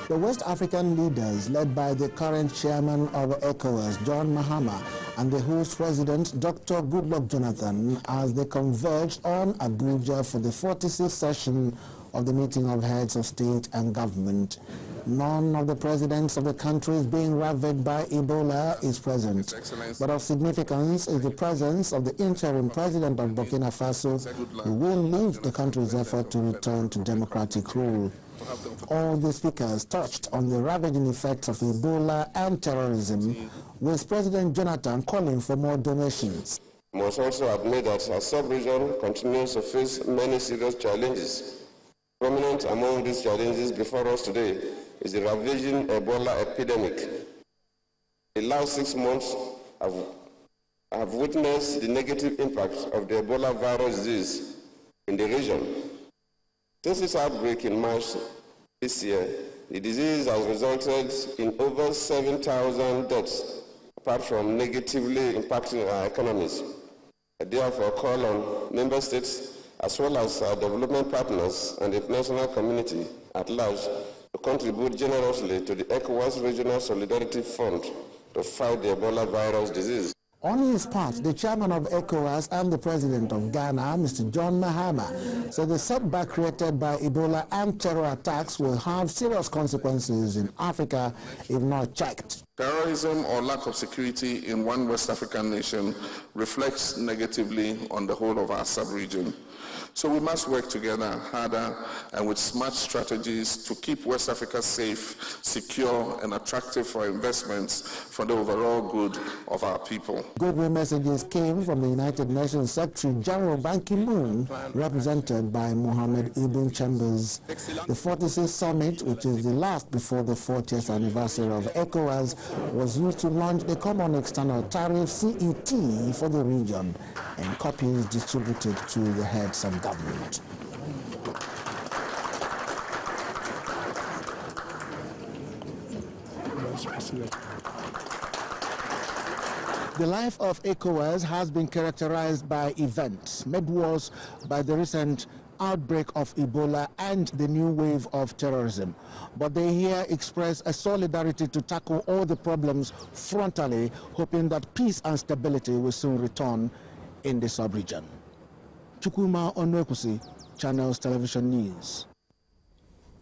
The West African leaders, led by the current chairman of ECOWAS, John Mahama, and the host president, Dr. Goodluck Jonathan, as they converged on Abuja for the 46th session of the meeting of heads of state and government. None of the presidents of the countries being ravaged by Ebola is present. But of significance is the presence of the interim president of Burkina Faso, who will lead the country's effort to return to democratic rule. All the speakers touched on the ravaging effects of Ebola and terrorism, with President Jonathan calling for more donations. We must also admit that our sub-region continues to face many serious challenges. Prominent among these challenges before us today is the ravaging Ebola epidemic. The last 6 months have witnessed the negative impact of the Ebola Virus Disease in the region. Since its outbreak in March this year, the disease has resulted in over 7,000 deaths, apart from negatively impacting our economies. I therefore call on member states as well as our development partners and the international community at large to contribute generously to the ECOWAS Regional Solidarity Fund to fight the Ebola virus disease. On his part, the chairman of ECOWAS and the president of Ghana, Mr. John Mahama, said the setback created by Ebola and terror attacks will have serious consequences in Africa if not checked. Terrorism or lack of security in one West African nation reflects negatively on the whole of our sub-region. So we must work together harder and with smart strategies to keep West Africa safe, secure, and attractive for investments for the overall good of our people. Goodwill messages came from the United Nations Secretary General Ban Ki-moon, represented by Mohammed Ibn Chambers. The 46th summit, which is the last before the 40th anniversary of ECOWAS, was used to launch the Common External Tariff (CET) for the region, and copies distributed to the heads of government. The life of ECOWAS has been characterized by events made worse by the recent outbreak of Ebola and the new wave of terrorism. But they here express a solidarity to tackle all the problems frontally, hoping that peace and stability will soon return in the sub-region. Chukwuma Onwekusi, Channels Television News.